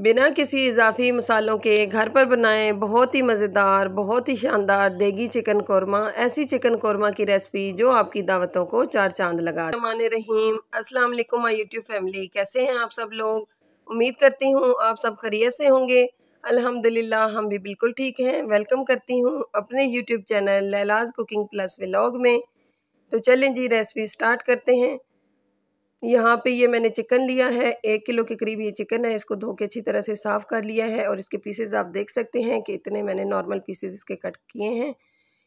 बिना किसी इजाफी मसालों के घर पर बनाएं बहुत ही मज़ेदार, बहुत ही शानदार देगी चिकन कौरमा। ऐसी चिकन कौरमा की रेसिपी जो आपकी दावतों को चार चांद लगा। रहीम अस्सलाम वालेकुम माय यूट्यूब फैमिली, कैसे हैं आप सब लोग। उम्मीद करती हूँ आप सब खैरियत से होंगे। अल्हम्दुलिल्लाह हम भी बिल्कुल ठीक हैं। वेलकम करती हूँ अपने YouTube channel Laila's cooking plus vlog में। तो चलें जी, रेसिपी स्टार्ट करते हैं। यहाँ पे ये मैंने चिकन लिया है, 1 किलो के करीब ये चिकन है। इसको धो के अच्छी तरह से साफ़ कर लिया है और इसके पीसेस आप देख सकते हैं कि इतने मैंने नॉर्मल पीसेस इसके कट किए हैं।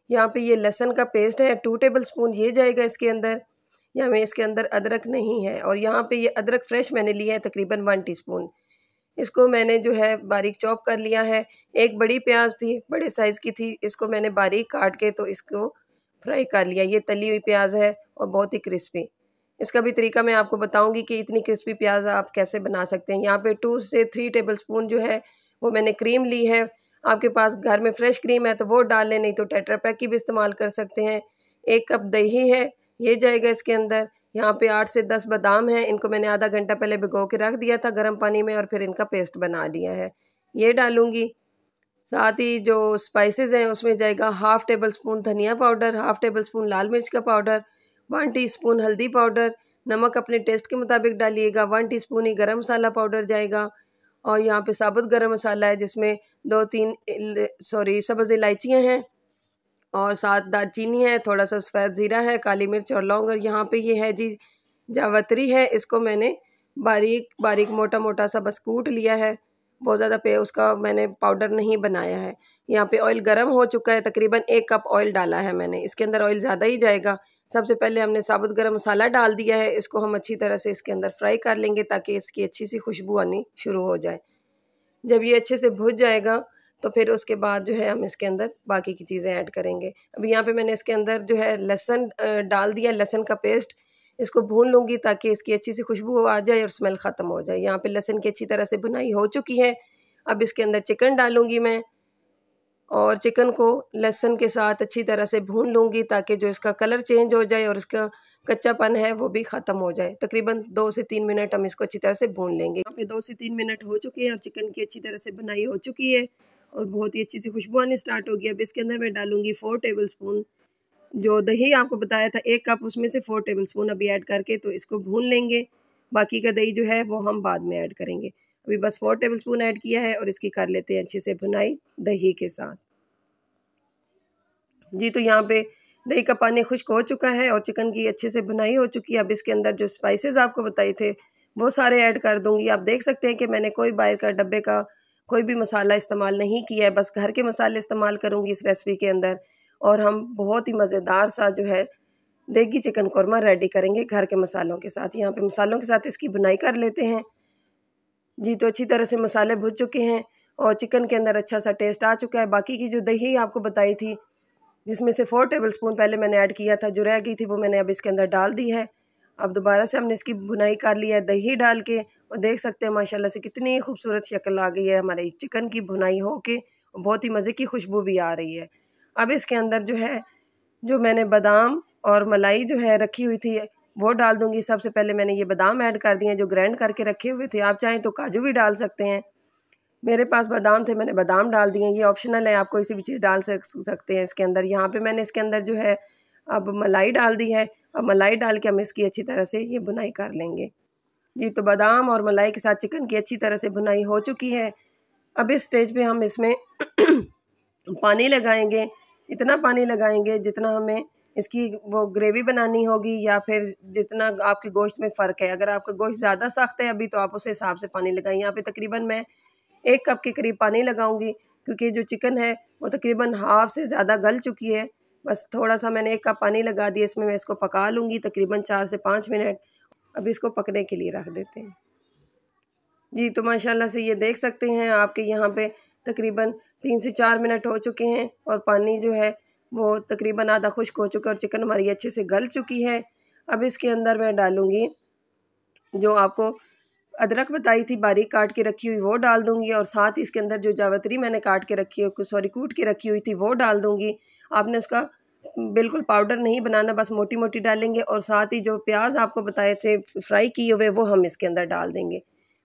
यहाँ पे ये लहसुन का पेस्ट है 2 टेबल स्पून, ये जाएगा इसके अंदर। यहाँ में इसके अंदर अदरक नहीं है और यहाँ पे ये अदरक फ्रेश मैंने लिया है तकरीबन 1 टीस्पून। इसको मैंने जो है बारीक चॉप कर लिया है। एक बड़ी प्याज थी, बड़े साइज़ की थी, इसको मैंने बारीक काट के तो इसको फ्राई कर लिया। ये तली हुई प्याज है और बहुत ही क्रिस्पी। इसका भी तरीका मैं आपको बताऊंगी कि इतनी क्रिस्पी प्याज आप कैसे बना सकते हैं। यहाँ पे 2 से 3 टेबल स्पून जो है वो मैंने क्रीम ली है। आपके पास घर में फ्रेश क्रीम है तो वो डाल लें, नहीं तो टेट्रा पैक की भी इस्तेमाल कर सकते हैं। 1 कप दही है, ये जाएगा इसके अंदर। यहाँ पे 8 से 10 बादाम है, इनको मैंने आधा घंटा पहले भिगो के रख दिया था गर्म पानी में और फिर इनका पेस्ट बना लिया है, ये डालूंगी। साथ ही जो स्पाइसेस हैं उसमें जाएगा 1/2 टेबल स्पून धनिया पाउडर, 1/2 टेबल स्पून लाल मिर्च का पाउडर, 1 टीस्पून हल्दी पाउडर, नमक अपने टेस्ट के मुताबिक डालिएगा। 1 टीस्पून ही गरम मसाला पाउडर जाएगा। और यहाँ पे साबुत गरम मसाला है जिसमें 2-3 सब्ज़ इलायचियाँ हैं और 7 दालचीनी है, थोड़ा सा सफ़ेद ज़ीरा है, काली मिर्च और लौंग। और यहाँ पे ये है जी जावित्री है, इसको मैंने बारीक बारीक मोटा मोटा सा बस कूट लिया है, बहुत ज़्यादा पे उसका मैंने पाउडर नहीं बनाया है। यहाँ पे ऑयल गर्म हो चुका है, तकरीबन 1 कप ऑयल डाला है मैंने। इसके अंदर ऑयल ज़्यादा ही जाएगा। सबसे पहले हमने साबुत गरम मसाला डाल दिया है, इसको हम अच्छी तरह से इसके अंदर फ्राई कर लेंगे ताकि इसकी अच्छी सी खुशबू आनी शुरू हो जाए। जब ये अच्छे से भुज जाएगा तो फिर उसके बाद जो है हम इसके अंदर बाकी की चीज़ें ऐड करेंगे। अभी यहाँ पे मैंने इसके अंदर जो है लहसुन डाल दिया, लहसुन का पेस्ट। इसको भून लूँगी ताकि इसकी अच्छी सी खुशबू आ जाए और स्मेल ख़त्म हो जाए। यहाँ पे लहसुन की अच्छी तरह से भुनाई हो चुकी है। अब इसके अंदर चिकन डालूँगी मैं और चिकन को लहसुन के साथ अच्छी तरह से भून लूँगी ताकि जो इसका कलर चेंज हो जाए और इसका कच्चापन है वो भी ख़त्म हो जाए। तकरीबन 2 से 3 मिनट हम इसको अच्छी तरह से भून लेंगे। यहाँ पे 2 से 3 मिनट हो चुके हैं और चिकन की अच्छी तरह से बनाई हो चुकी है और बहुत ही अच्छी सी खुशबू आनी स्टार्ट होगी। अब इसके अंदर मैं डालूँगी 4 टेबल स्पून जो दही आपको बताया था 1 कप, उसमें से 4 टेबल स्पून अभी ऐड करके तो इसको भून लेंगे। बाकी का दही जो है वो हम बाद में ऐड करेंगे। अभी बस 4 टेबल स्पून ऐड किया है और इसकी कर लेते हैं अच्छे से भुनाई दही के साथ जी। तो यहाँ पे दही का पानी खुश्क हो चुका है और चिकन की अच्छे से भुनाई हो चुकी है। अब इसके अंदर जो स्पाइसेस आपको बताए थे वो सारे ऐड कर दूंगी। आप देख सकते हैं कि मैंने कोई बाहर का डब्बे का कोई भी मसाला इस्तेमाल नहीं किया है, बस घर के मसाले इस्तेमाल करूँगी इस रेसिपी के अंदर। और हम बहुत ही मज़ेदार सा जो है देगी चिकन कौरमा रेडी करेंगे घर के मसालों के साथ। यहाँ पे मसालों के साथ इसकी भुनाई कर लेते हैं जी। तो अच्छी तरह से मसाले भुज चुके हैं और चिकन के अंदर अच्छा सा टेस्ट आ चुका है। बाकी की जो दही आपको बताई थी जिसमें से 4 टेबल स्पून पहले मैंने ऐड किया था, जो रह गई थी वो मैंने अब इसके अंदर डाल दी है। अब दोबारा से हमने इसकी भुनाई कर लिया है दही डाल के और देख सकते हैं माशाल्लाह से कितनी खूबसूरत शक्ल आ गई है हमारे चिकन की भुनाई हो के, बहुत ही मज़े की खुशबू भी आ रही है। अब इसके अंदर जो है जो मैंने बादाम और मलाई जो है रखी हुई थी वो डाल दूँगी। सबसे पहले मैंने ये बादाम ऐड कर दिए जो ग्राइंड करके रखे हुए थे। आप चाहें तो काजू भी डाल सकते हैं, मेरे पास बादाम थे मैंने बादाम डाल दिए। ये ऑप्शनल है, आप कोई सी भी चीज़ डाल सकते हैं इसके अंदर। यहाँ पे मैंने इसके अंदर जो है अब मलाई डाल दी है। अब मलाई डाल के हम इसकी अच्छी तरह से ये भुनाई कर लेंगे जी। तो बादाम और मलाई के साथ चिकन की अच्छी तरह से भुनाई हो चुकी है। अब इस स्टेज पे हम इसमें पानी लगाएंगे, इतना पानी लगाएंगे जितना हमें इसकी वो ग्रेवी बनानी होगी या फिर जितना आपके गोश्त में फ़र्क है। अगर आपका गोश्त ज़्यादा सख्त है अभी तो आप उस हिसाब से पानी लगाएं। यहाँ पे तकरीबन मैं 1 कप के करीब पानी लगाऊंगी क्योंकि जो चिकन है वो तकरीबन हाफ से ज़्यादा गल चुकी है। बस थोड़ा सा मैंने 1 कप पानी लगा दिया, इसमें मैं इसको पका लूँगी तकरीबन 4 से 5 मिनट। अब इसको पकने के लिए रख देते हैं जी। तो माशाल्लाह से ये देख सकते हैं आपके यहाँ पे तकरीबन 3 से 4 मिनट हो चुके हैं और पानी जो है वो तकरीबन आधा खुश्क हो चुका है और चिकन हमारी अच्छे से गल चुकी है। अब इसके अंदर मैं डालूँगी जो आपको अदरक बताई थी बारीक काट के रखी हुई वो डाल दूंगी और साथ ही इसके अंदर जो जावित्री मैंने काट के रखी है कूट के रखी हुई थी वो डाल दूंगी। आपने उसका बिल्कुल पाउडर नहीं बनाना, बस मोटी मोटी डालेंगे। और साथ ही जो प्याज आपको बताए थे फ्राई किए हुए वो हम इसके अंदर डाल देंगे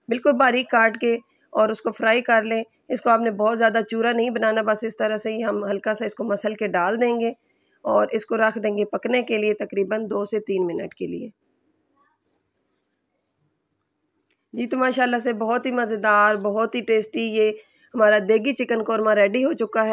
बिल्कुल बारीक काट के। और उसको फ्राई कर लें। इसको आपने बहुत ज़्यादा चूरा नहीं बनाना, बस इस तरह से ही हम हल्का सा इसको मसल के डाल देंगे और इसको रख देंगे पकने के लिए तकरीबन 2 से 3 मिनट के लिए। जी तो माशाल्लाह से बहुत ही मज़ेदार, बहुत ही टेस्टी ये हमारा देगी चिकन कौरमा रेडी हो चुका है।